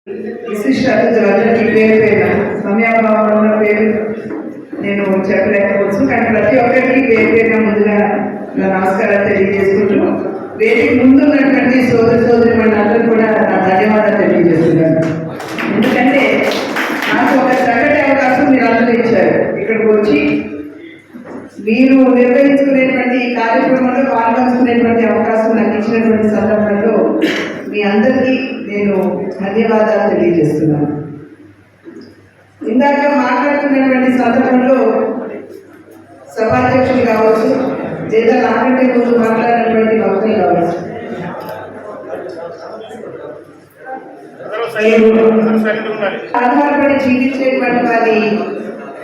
విశిష్ట అతిథులందరికీ పేరు పేరు సమయాభావం ఉన్న పేరు నేను చెప్పలేకపోవచ్చు, కానీ ప్రతి ఒక్కరికి పేరు పేరున ముందుగా నా నమస్కారాలు తెలియజేసుకుంటూ వేదిక ముందున్నటువంటి సోదరి మనందరూ కూడా నా ధన్యవాదాలు తెలియజేస్తున్నాను. ఎందుకంటే నాకు ఒక చక్కటి అవకాశం మీరు అందరూ ఇచ్చారు. ఇక్కడికి వచ్చి మీరు నిర్వహించుకునేటువంటి ఈ కార్యక్రమంలో పాల్గొంచుకునేటువంటి అవకాశం నాకు ఇచ్చినటువంటి సందర్భంలో మీ అందరికీ నేను ధన్యవాదాలు తెలియజేస్తున్నాను. ఇందాక మాట్లాడుతున్నటువంటి సందర్భంలో సభాధ్యక్షులు కావచ్చు, లేదా నాకంటే ముందు మాట్లాడినటువంటి భక్తులు కావచ్చు, ఆధారపడి జీవించేటువంటి వారి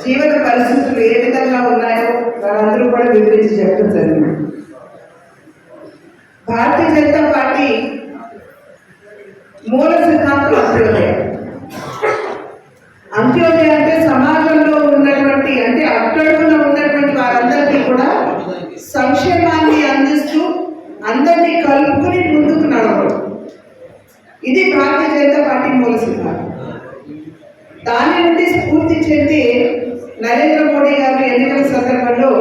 జీవన పరిస్థితులు ఏ విధంగా ఉన్నాయో వారందరూ కూడా వివరించి చెప్పడం జరిగింది. భారతీయ జనతా పార్టీ మూల సిద్ధాంతం అంత్యోదయం. అంత్యోదయం అంటే సమాజంలో ఉన్నటువంటి, అంటే అట్టడుగున ఉన్నటువంటి వారందరికీ కూడా సంక్షేమాన్ని అందిస్తూ అందరినీ కలుపుకుని ముందుకు నడవడం. ఇది భారతీయ జనతా పార్టీ మూల సిద్ధాంతం. దాని నుండి స్ఫూర్తి చెంది నరేంద్ర మోడీ గారు ఎన్నికల సందర్భంలో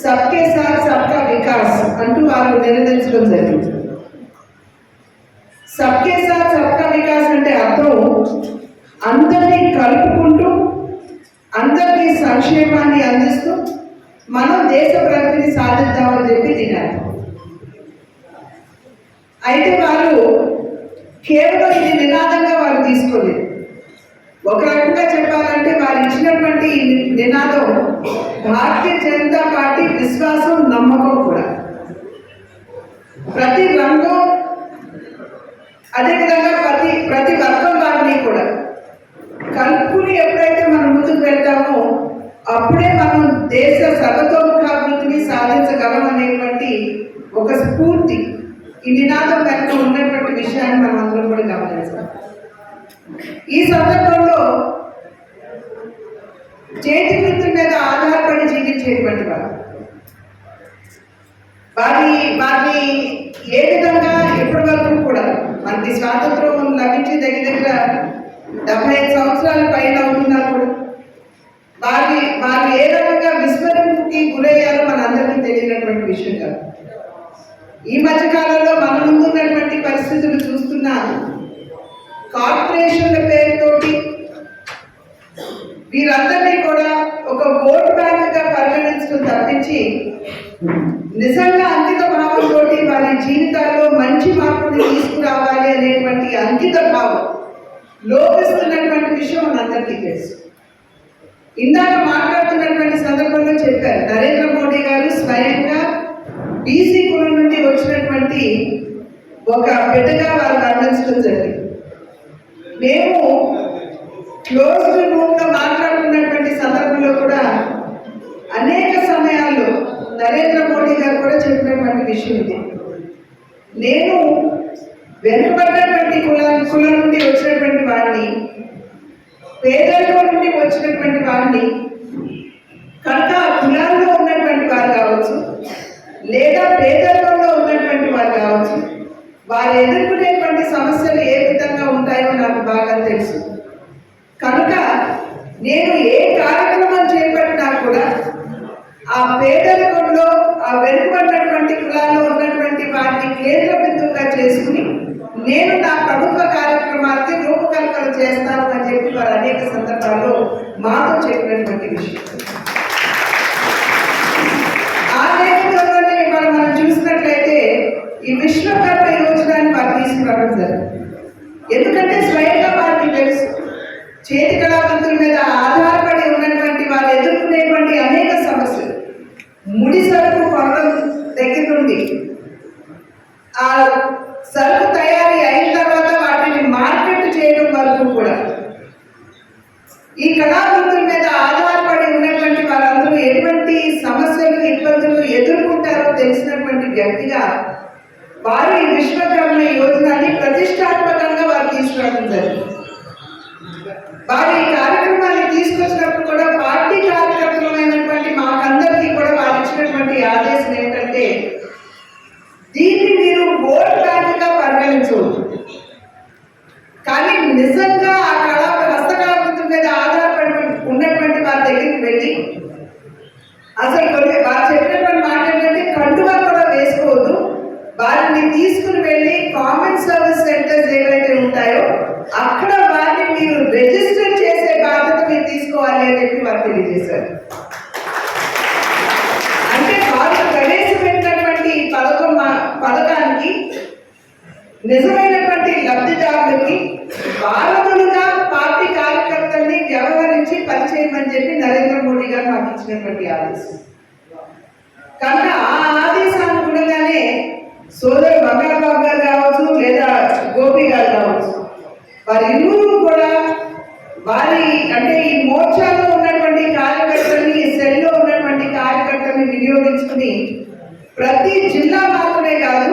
సబ్కే సాత్ సబ్కా వికాస్ అంటూ వారు నిలదీర్చడం జరిగింది. సబ్కే సాత్ సబ్కా వికాస్ అంటే అర్థం అందరినీ కలుపుకుంటూ అందరికీ సంక్షేమాన్ని అందిస్తూ మనం దేశ ప్రగతిని సాధిద్దామని చెప్పి తిన్నారు. అయితే వారు కేవలం ఇది నినాదంగా వారు తీసుకోలేదు. ఒక రకంగా చెప్పాలంటే వారు ఇచ్చినటువంటి నినాదం భారతీయ జనతా పార్టీ విశ్వాసం, నమ్మకం కూడా. ప్రతి రంగం, అదేవిధంగా ప్రతి వర్గం వారిని కూడా కలుపుకుని ఎప్పుడైతే మనం ముందుకు వెళ్తామో అప్పుడే మనం దేశ సర్వతోముఖాభివృద్ధిని సాధించగలం అనేటువంటి ఒక స్ఫూర్తి ఈ నినాదం వెనుక ఉన్నటువంటి విషయాన్ని మనం అందరం కూడా గమనించాలి. ఈ సందర్భంలో చేతి వృత్తి మీద ఆధారపడి జీవించేటువంటి వారిని ఏ విధంగా ఇప్పటి వరకు కూడా మనకి స్వాతంత్రం లభించి దగ్గర 75 సంవత్సరాల పైన అవుతున్నా కూడా వారు ఏ రకంగా విస్మరింపుకి గురయ్యారో మనందరికీ తెలియనటువంటి విషయం కాదు. ఈ మధ్యకాలంలో మన ముందున్నటువంటి పరిస్థితులు చూస్తున్నా కార్పొరేషన్ల పేరుతోటి వీరందరినీ కూడా ఒక ఓట్ బ్యాంక్గా పరిగణించడం తప్పించి నిజంగా అంకిత భావంతో వారి జీవితాల్లో మంచి మార్పుని తీసుకురావాలి అనేటువంటి అంకిత భావం లోపిస్తున్నటువంటి విషయం మనందరికీ తెలుసు. ఇందాక మాట్లాడుతున్నటువంటి సందర్భంలో చెప్పారు, నరేంద్ర మోడీ గారు స్వయంగా బీసీ కులం నుండి వచ్చినటువంటి ఒక బిడ్డగా వారు వర్ణించడం జరిగింది. మేము క్లోజ్డ్ రూమ్లో మాట్లాడుతున్నటువంటి సందర్భంలో కూడా అనేక సమయాల్లో నరేంద్ర మోడీ గారు కూడా చెప్పినటువంటి విషయం ఇది. నేను వెనుకబడినటువంటి కులం నుండి వచ్చినటువంటి వాడిని, పేదరికం నుండి వచ్చినటువంటి వాడిని కనుక కులాల్లో ఉన్నటువంటి వారు కావచ్చు, లేదా పేదరికంలో ఉన్నటువంటి వారు కావచ్చు, వారు ఎదుర్కొనేటువంటి సమస్యలు ఏ విధంగా ఉంటాయో నాకు బాగా తెలుసు. కనుక నేను ఏ కార్యక్రమం చేపట్టినా కూడా ఆ పేదరికంలో, ఆ వెనుకబడినటువంటి కులాల్లో ఉన్నటువంటి వారిని కేంద్ర బిందువుగా చేసుకుని నేను నా ప్రభుత్వ కార్యక్రమాలకి రూపకల్పన చేస్తాను అని చెప్పి వారు అనేక సందర్భాల్లో మాతో చెప్పినటువంటి విషయం. ఆ నేపథ్యంలోనే మనం చూసినట్లయితే ఈ విశ్వకర్మ యోజనాన్ని వారు తీసుకురావడం జరిగింది. ఎందుకంటే స్వయంగా వారికి తెలుసు, చేతి కళావంతుల మీద ఆధారపడి ఉన్నటువంటి వారు ఎదుర్కొనేటువంటి అనేక సమస్యలు, ముడి సరుకు కొనడం దగ్గర నుండి ఆ సరుకు తయారీ అయిన తర్వాత వాటిని మార్కెట్ చేయడం వరకు కూడా ఈ కళావృత్తుల మీద ఆధారపడి ఉన్నటువంటి వారందరూ ఎటువంటి సమస్యలు, ఇబ్బందులు ఎదుర్కొంటారో తెలిసినటువంటి వ్యక్తిగా వారు ఈ విశ్వకర్మ యోజనాన్ని ప్రతిష్టాత్మకంగా వారు తీసుకురావడం జరిగింది. వారు ఈ కార్యక్రమాన్ని తీసుకొచ్చినప్పుడు కూడా పార్టీ కార్యక్రమమైనటువంటి మాకందరికీ కూడా వారు ఇచ్చినటువంటి ఆదేశం ఏంటంటే దీన్ని మీరు ఓట్ బ్యాంక్గా పరిగణించవచ్చు, కానీ నిజ నిజంగా ఆ హస్తకళాకృతుల మీద ఆధారపడి ఉన్నటువంటి వారి దగ్గరికి వెళ్ళి అసలు వారు చెప్పినటువంటి మాట ఏంటంటే కండువా కూడా వేసుకోవద్దు, వారిని తీసుకుని వెళ్ళి కామన్ సర్వీస్ సెంటర్స్ ఏవైతే ఉంటాయో అక్కడ వారిని మీరు రిజిస్టర్ చేసే బాధ్యత మీరు తీసుకోవాలి అని చెప్పి వారు తెలియజేశారు. అంటే వారు ప్రవేశపెట్టినటువంటి పథకానికి నిజమైనటువంటి లబ్ధిదారులకి వారధులుగా పార్టీ కార్యకర్తల్ని వ్యవహరించి పనిచేయమని చెప్పి నరేంద్ర మోడీ గారు మాకు ఇచ్చినటువంటి ఆదేశం. కనుక ఆ ఆదేశానుగుణంగానే సోదరు బంగారబాబు గారు కావచ్చు లేదా గోపి గారు కావచ్చు, వారి ఇరువురు కూడా వారి అంటే ఈ మోర్చాలో ఉన్నటువంటి కార్యకర్తల్ని, ఈ సెల్లో ఉన్నటువంటి కార్యకర్తల్ని వినియోగించుకుని ప్రతి జిల్లా మాత్రమే కాదు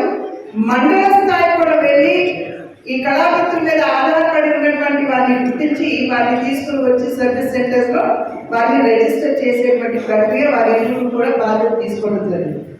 మండల స్థాయి కూడా వెళ్ళి ఈ కళాకృతుల మీద ఆధారపడి ఉన్నటువంటి వారిని గుర్తించి వారిని తీసుకుని వచ్చి సర్వీస్ సెంటర్స్ లో వారిని రిజిస్టర్ చేసేటువంటి ప్రక్రియ వారి ఇరువురు కూడా బాధ్యత తీసుకోవడం జరిగింది.